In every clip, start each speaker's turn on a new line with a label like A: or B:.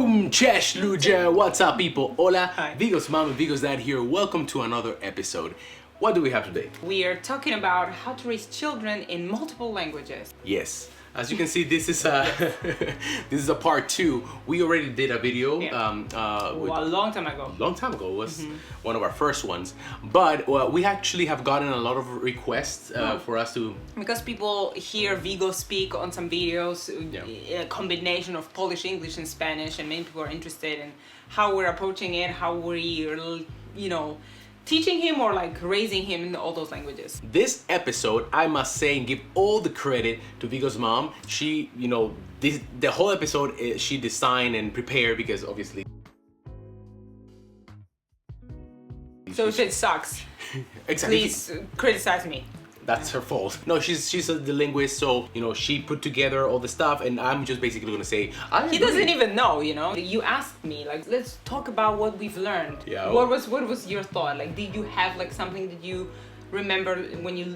A: Boom! Cześć ludzie! What's up people? Hola!
B: Hi.
A: VIGO'S mom and VIGO'S dad here. Welcome to another episode. What do we have today?
B: We are talking about how to raise children in multiple languages.
A: Yes. As you can see, this is a this is a part 2. We already did a video
B: A long time ago.
A: long time ago. It was one of our first ones, but we actually have gotten a lot of requests for us to.
B: Because people hear Vigo speak on some videos, a combination of Polish, English, and Spanish, and many people are interested in how we're approaching it, how we're, teaching him or like raising him in all those languages.
A: This episode, I must say and give all the credit to Vigo's mom. She, the whole episode she designed and prepared because obviously.
B: So if it sucks,
A: Exactly.
B: please criticize me.
A: That's her fault. No, she's the linguist, so she put together all the stuff, and I'm just basically gonna say
B: He doesn't even know, You asked me, like, let's talk about what we've learned.
A: Yeah.
B: What was your thought? Like, did you have like something that you remember when you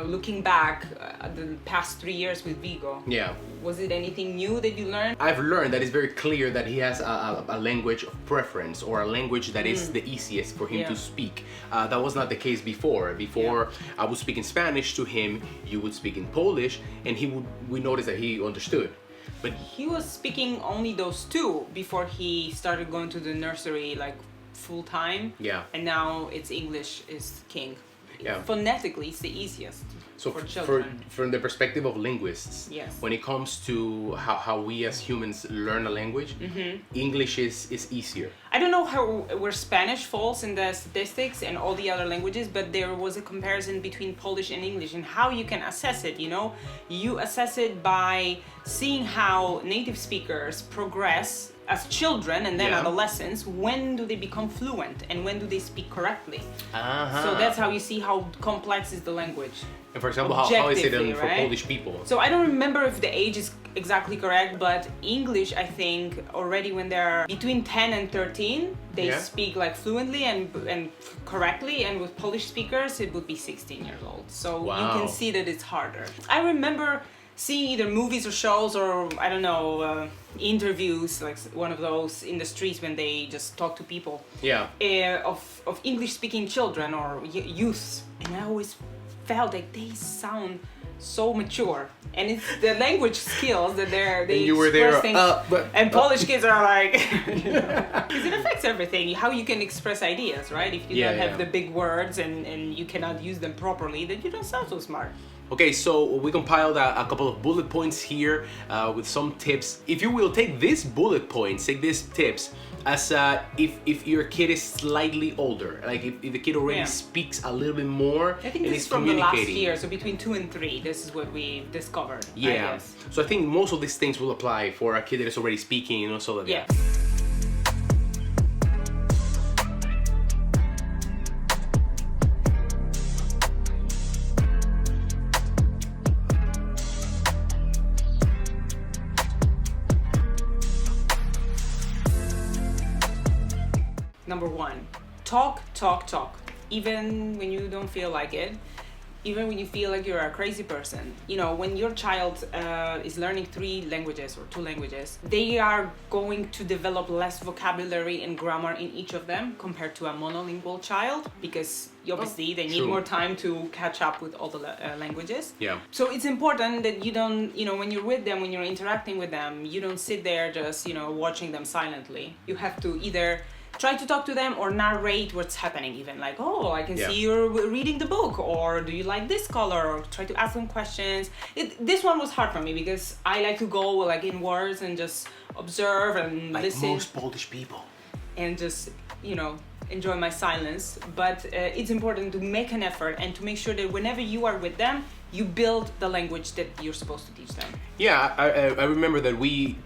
B: looking back at the past 3 years with Vigo?
A: Yeah.
B: Was it anything new that you learned?
A: I've learned that it's very clear that he has a language of preference or a language that is the easiest for him to speak. That was not the case before. Before I would speak in Spanish to him, you would speak in Polish, and we noticed that he understood. But
B: He was speaking only those two before he started going to the nursery like full time.
A: Yeah.
B: And now it's English is king.
A: Yeah.
B: Phonetically, it's the easiest
A: so
B: for children.
A: from the perspective of linguists,
B: Yes.
A: when it comes to how we as humans learn a language, English is easier.
B: I don't know where Spanish falls in the statistics and all the other languages, but there was a comparison between Polish and English and how you can assess it, You assess it by seeing how native speakers progress as children and then adolescents. When do they become fluent and when do they speak correctly? So that's how you see how complex is the language.
A: And for example, how is it
B: Objectively,
A: for
B: right?
A: Polish people?
B: So I don't remember if the age is exactly correct, but English, I think, already when they're between 10 and 13, they speak like fluently and correctly, and with Polish speakers, it would be 16 years old. So you can see that it's harder. I remember seeing either movies or shows or, I don't know, interviews, like one of those in the streets when they just talk to people.
A: Yeah.
B: Of English-speaking children or youths, and I always felt like they sound so mature, and it's the language skills that they
A: you were there,
B: things, and Polish kids are like, because it affects everything, how you can express ideas, right? If you don't have the big words and you cannot use them properly, then you don't sound so smart.
A: Okay, so we compiled a couple of bullet points here with some tips. If you will take these bullet points, take these tips as if your kid is slightly older, like if the kid already speaks a little bit more.
B: I think
A: and
B: this is from the last year, so between 2 and 3, this is what we discovered.
A: Yeah.
B: I guess.
A: So I think most of these things will apply for a kid that is already speaking, so that
B: Number 1, talk. Even when you don't feel like it, even when you feel like you're a crazy person. When your child is learning 3 languages or 2 languages, they are going to develop less vocabulary and grammar in each of them compared to a monolingual child, because obviously they need more time to catch up with all the languages.
A: Yeah.
B: So it's important that you don't, when you're with them, when you're interacting with them, you don't sit there just, watching them silently. You have to either try to talk to them or narrate what's happening, even like, oh, I can see you're reading the book, or do you like this color, or try to ask them questions. This one was hard for me because I like to go like in words and just observe and
A: like
B: listen.
A: most Polish people.
B: And just, enjoy my silence. But it's important to make an effort and to make sure that whenever you are with them, you build the language that you're supposed to teach them.
A: Yeah, I remember that we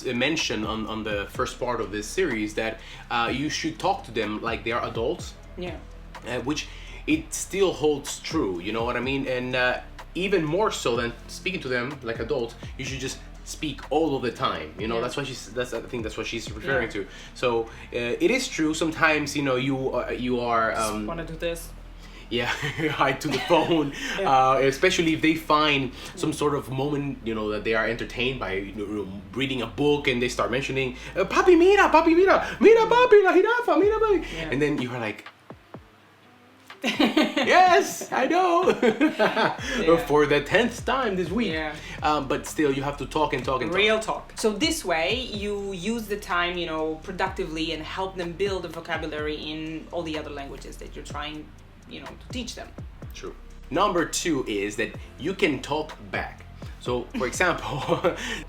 A: mentioned on the first part of this series that you should talk to them like they are adults.
B: Yeah.
A: Which it still holds true, you know what I mean? And even more so than speaking to them like adults, you should just speak all of the time. That's what I think that's what she's referring to. So it is true. Sometimes you are
B: want to do this.
A: yeah, hide to the phone. Especially if they find some sort of moment, you know, that they are entertained by, you know, reading a book, and they start mentioning, "Papi, mira, mira, papi, la jirafa, mira, papi," and then you are like, yes, I know. For the 10th time this week. But still, you have to talk and talk and talk.
B: Real talk. So this way, you use the time, you know, productively, and help them build a vocabulary in all the other languages that you're trying, you know, to teach them.
A: True. Number 2 is that you can talk back. So, for example,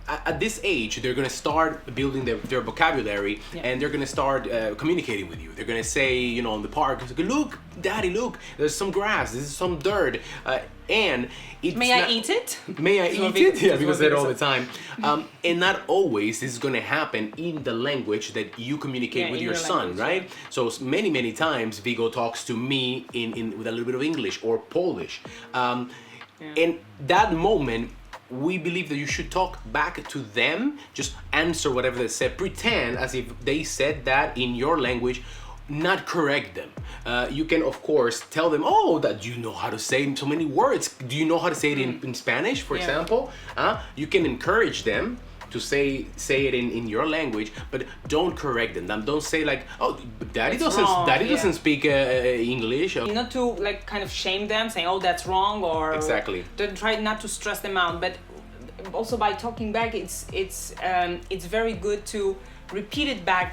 A: at this age, they're gonna start building their vocabulary, and they're gonna start communicating with you. They're gonna say, you know, in the park, "Look, Daddy, look, there's some grass. This is some dirt." And it's
B: May I eat it?
A: May I eat it? Yeah, because they're all the time. And not always this is gonna happen in the language that you communicate with your son, right? So many times Vigo talks to me in with a little bit of English or Polish. In that moment, we believe that you should talk back to them, just answer whatever they said, pretend as if they said that in your language, not correct them. You can, of course, tell them, "Oh, that you know how to say so many words. Do you know how to say it in Spanish, for example?" You can encourage them to say it in your language, but don't correct them. Don't say like, "Oh, Daddy doesn't speak English."
B: Not to like kind of shame them, saying, "Oh, that's wrong," or
A: exactly.
B: Don't try not to stress them out, but also by talking back, it's very good to repeat it back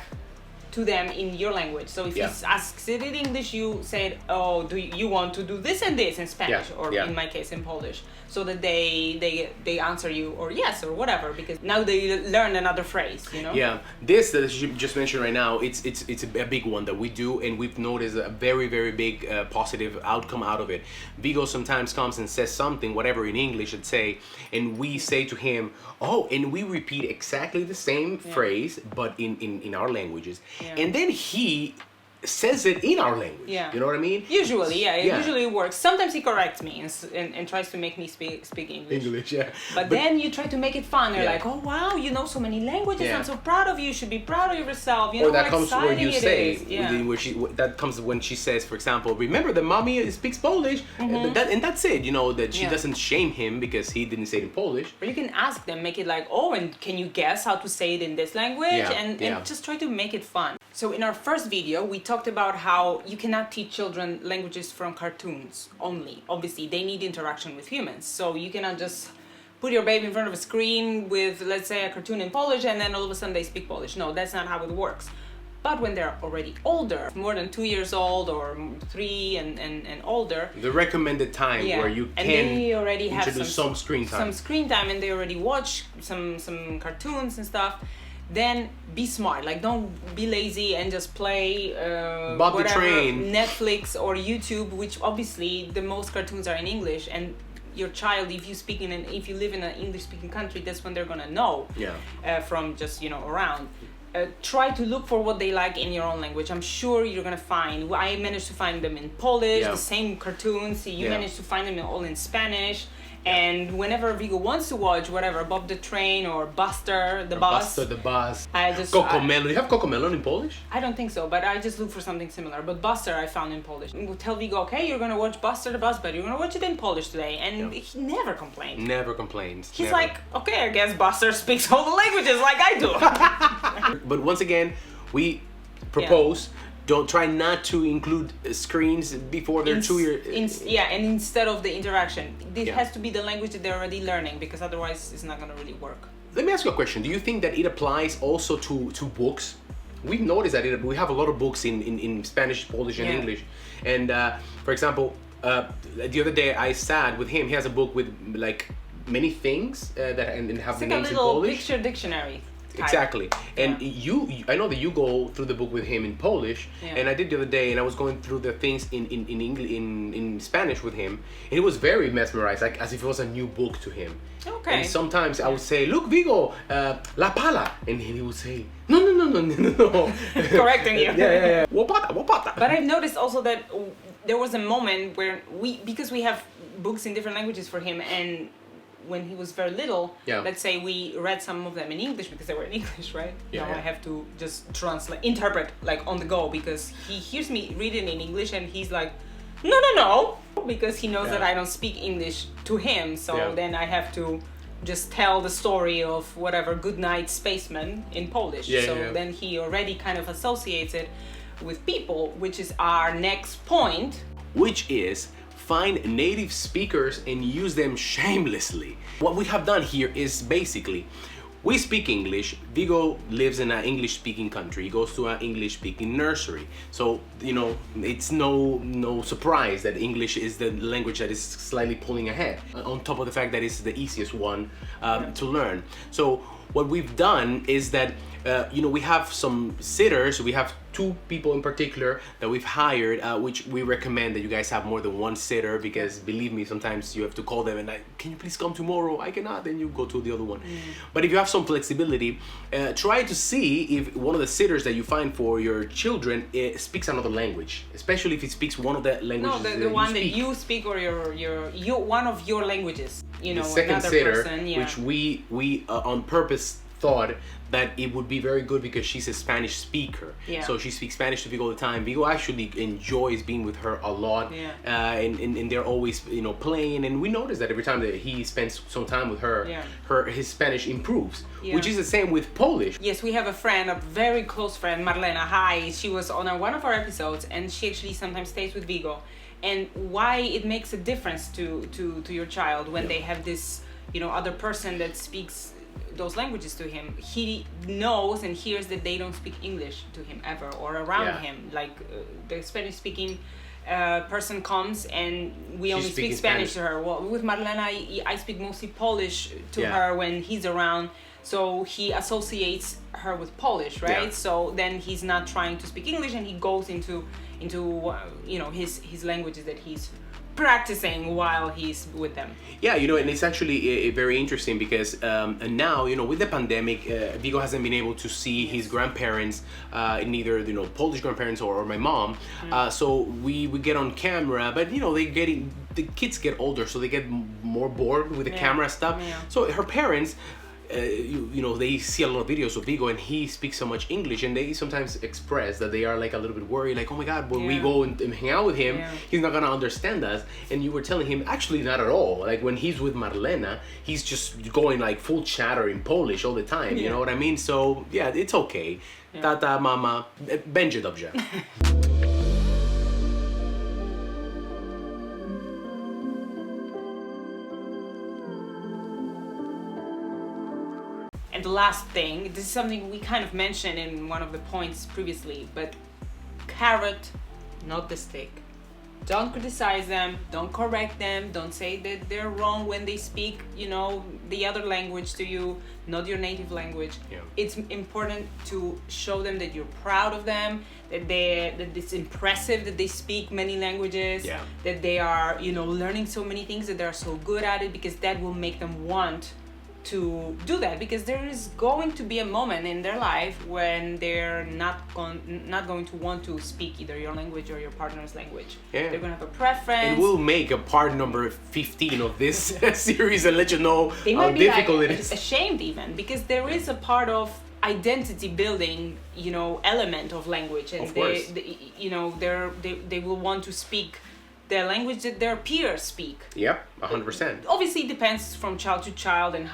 B: to them in your language. So if he asks it in English, you say, "Oh, do you want to do this and this in Spanish?" Or in my case in Polish, so that they answer you or yes or whatever, because now they learn another phrase, you know.
A: Yeah, this that you just mentioned right now, it's a big one that we do, and we've noticed a very big positive outcome out of it. Vigo sometimes comes and says something, whatever in English, let's say, and we say to him, "Oh," and we repeat exactly the same phrase, but in our languages. And then he says it in our language. You know what I mean?
B: Usually, it usually works. Sometimes he corrects me and tries to make me speak English. But then you try to make it fun. You're like, "Oh wow, you know so many languages. I'm so proud of you. You should be proud of yourself." You know,
A: that
B: how
A: comes where
B: exciting
A: you
B: it
A: say,
B: is.
A: that comes when she says, for example, "Remember that mommy speaks Polish," and that's it. You know, that she doesn't shame him because he didn't say it in Polish.
B: But you can ask them, make it like, "Oh, and can you guess how to say it in this language?" And just try to make it fun. So in our first video, we talked about how you cannot teach children languages from cartoons only. Obviously, they need interaction with humans. So you cannot just put your baby in front of a screen with, let's say, a cartoon in Polish, and then all of a sudden they speak Polish. No, that's not how it works. But when they're already older, more than 2 years old or 3 and older,
A: the recommended time where you can
B: they already have
A: some screen time.
B: Some screen time, and they already watch some cartoons and stuff. Then be smart. Like, don't be lazy and just play
A: Bob the Train,
B: Netflix or YouTube, which obviously the most cartoons are in English, and your child, if you live in an English-speaking country, that's when they're gonna know from just, you know, around. Try to look for what they like in your own language. I'm sure you're gonna find. I managed to find them in Polish, the same cartoons. You managed to find them all in Spanish. And whenever Vigo wants to watch whatever, Bob the Train or Buster the Bus.
A: Buster the Bus.
B: I just
A: Cocomelon. Do you have Cocomelon in Polish?
B: I don't think so, but I just look for something similar. But Buster I found in Polish. We'll tell Vigo, "Okay, you're gonna watch Buster the Bus, but you're gonna watch it in Polish today," and he never complains.
A: Never complains.
B: He's like, "Okay, I guess Buster speaks all the languages like I do."
A: But once again, we propose. Don't try not to include screens before they're 2 years.
B: And instead of the interaction, it has to be the language that they're already learning, because otherwise it's not going to really work.
A: Let me ask you a question. Do you think that it applies also to books? We've noticed that we have a lot of books in Spanish, Polish, and English. And for example, the other day I sat with him. He has a book with like many things that and have the names in Polish.
B: It's like a little picture dictionary.
A: Exactly. And I know that you go through the book with him in Polish, and I did the other day, and I was going through the things in English, in Spanish with him, and he was very mesmerized, like as if it was a new book to him.
B: Okay.
A: And sometimes I would say, "Look, Vigo, la pala," and he would say, "No."
B: Correcting you.
A: Yeah. Wapata.
B: But I've noticed also that there was a moment where because we have books in different languages for him, and when he was very little, let's say we read some of them in English because they were in English, right? Now I have to just interpret like on the go, because he hears me reading in English and he's like, no, because he knows
A: Yeah.
B: that I don't speak English to him, so
A: Yeah.
B: then I have to just tell the story of whatever good night spaceman in Polish.
A: Yeah,
B: So
A: yeah.
B: then he already kind of associates it with people, which is our next point.
A: Which is find native speakers and use them shamelessly. What we have done here is basically we speak English. Vigo lives in an English-speaking country. He goes to an English-speaking nursery. So, you know, it's no surprise that English is the language that is slightly pulling ahead. On top of the fact that it's the easiest one to learn. So what we've done is that, you know, we have some sitters. We have 2 people in particular that we've hired, which we recommend that you guys have more than 1 sitter, because believe me, sometimes you have to call them and like, can you please come tomorrow? I cannot. Then you go to the other one. But if you have some flexibility, try to see if one of the sitters that you find for your children speaks another language, especially if it speaks one of the languages
B: No, the one that you speak, or your one of your languages. You know,
A: the second
B: another
A: sitter,
B: person, yeah.
A: which we on purpose thought that it would be very good because she's a Spanish speaker.
B: Yeah.
A: So she speaks Spanish to Vigo all the time. Vigo actually enjoys being with her a lot.
B: Yeah.
A: And they're always, you know, playing. And we notice that every time that he spends some time with her,
B: Yeah.
A: his Spanish improves.
B: Yeah.
A: Which is the same with Polish.
B: Yes, we have a friend, a very close friend, Marlena. Hi, she was on one of our episodes, and she actually sometimes stays with Vigo. And why it makes a difference to your child when they have this, you know, other person that speaks those languages to him. He knows and hears that they don't speak English to him ever, or around
A: Yeah.
B: him. Like the Spanish-speaking person comes and we
A: She's
B: only speak
A: speaking
B: Spanish
A: Spanish.
B: to her. Well, with Marlena, I speak mostly Polish to
A: Yeah.
B: her when he's around. So he associates her with Polish, right?
A: Yeah.
B: So then he's not trying to speak English, and he goes into you know, his languages that he's practicing while he's with them.
A: Yeah, you know, and it's actually very interesting because and now, you know, with the pandemic, Vigo hasn't been able to see his grandparents, neither, you know, Polish grandparents or my mom. So we get on camera, but you know, the kids get older, so they get more bored with the camera stuff.
B: Yeah.
A: So her parents, you know, they see a lot of videos of Vigo and he speaks so much English, and they sometimes express that they are like a little bit worried, like, oh my God, when we
B: Yeah.
A: go and hang out with him,
B: Yeah.
A: he's not gonna understand us. And you were telling him, actually not at all. Like when he's with Marlena, he's just going like full chatter in Polish all the time. You
B: Yeah.
A: know what I mean? So yeah, it's okay. Tata, mama, będzie dobrze.
B: And the last thing, this is something we kind of mentioned in one of the points previously, but carrot, not the stick. Don't criticize them, don't correct them, don't say that they're wrong when they speak, you know, the other language to you, not your native language.
A: Yeah.
B: It's important to show them that you're proud of them, that it's impressive that they speak many languages,
A: Yeah.
B: that they are, you know, learning so many things, that they're so good at it, because that will make them want to do that, because there is going to be a moment in their life when they're not going to want to speak either your language or your partner's language.
A: Yeah.
B: They're going to have a preference.
A: And we'll make a part number 15 of this series and let you know
B: They
A: how
B: might be
A: difficult
B: like
A: it is.
B: ashamed even, because there is a part of identity building, you know, element of language, and
A: Of course.
B: you know, they will want to speak the language that their peers speak.
A: Yep, 100%.
B: Obviously it depends from child to child and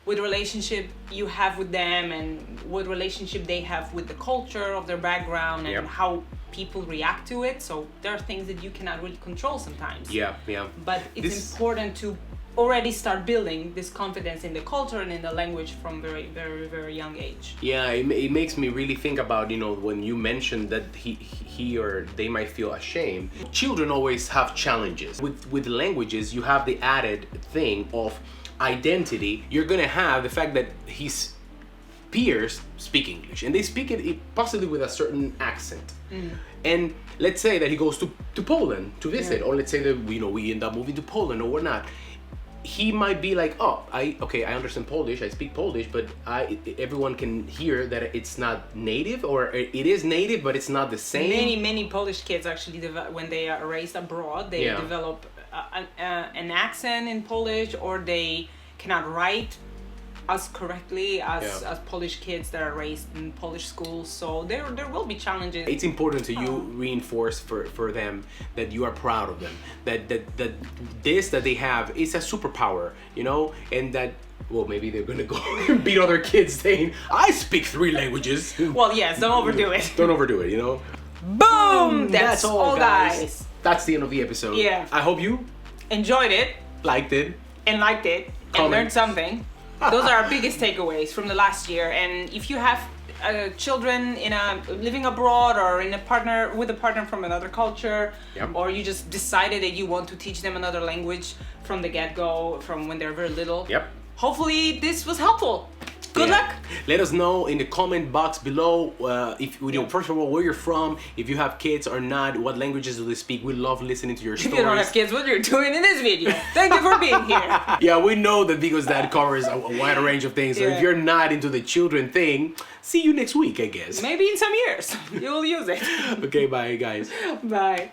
B: what relationship you have with them, and what relationship they have with the culture of their background, and
A: Yep.
B: how people react to it. So there are things that you cannot really control sometimes.
A: Yeah, yeah.
B: But it's important to already start building this confidence in the culture and in the language from very, very, very young age.
A: Yeah, it makes me really think about, you know, when you mentioned that he or they might feel ashamed. Children always have challenges. With languages, you have the added thing of identity. You're gonna have the fact that his peers speak English, and they speak it possibly with a certain accent. And let's say that he goes to Poland to visit, or let's say that, you know, we end up moving to Poland or whatnot. He might be like, oh, I understand Polish, I speak Polish, but everyone can hear that it's not native, or it is native, but it's not the same.
B: Many Polish kids actually, when they are raised abroad, they develop an accent in Polish, or they cannot write us correctly as Polish kids that are raised in Polish schools. So there will be challenges.
A: It's important to you reinforce for them that you are proud of them, that that they have is a superpower, you know, and that, well, maybe they're gonna go and beat other kids saying, I speak 3 languages.
B: Well, yes, don't overdo it.
A: Don't overdo it, you know.
B: Boom! That's all, guys.
A: That's the end of the episode.
B: Yeah.
A: I hope you
B: enjoyed it,
A: liked it,
B: and learned something. Those are our biggest takeaways from the last year. And if you have children living abroad or with a partner from another culture, or you just decided that you want to teach them another language from the get-go, from when they're very little, hopefully this was helpful. Good luck.
A: Let us know in the comment box below if you know, first of all, where you're from, if you have kids or not, what languages do they speak. We love listening to your stories.
B: If you don't have kids, what you're doing in this video. Thank you for being here.
A: Yeah, we know that VIGO'S Dad covers a wide range of things. So if you're not into the children thing, see you next week, I guess.
B: Maybe in some years you'll use it.
A: Okay, bye guys.
B: Bye.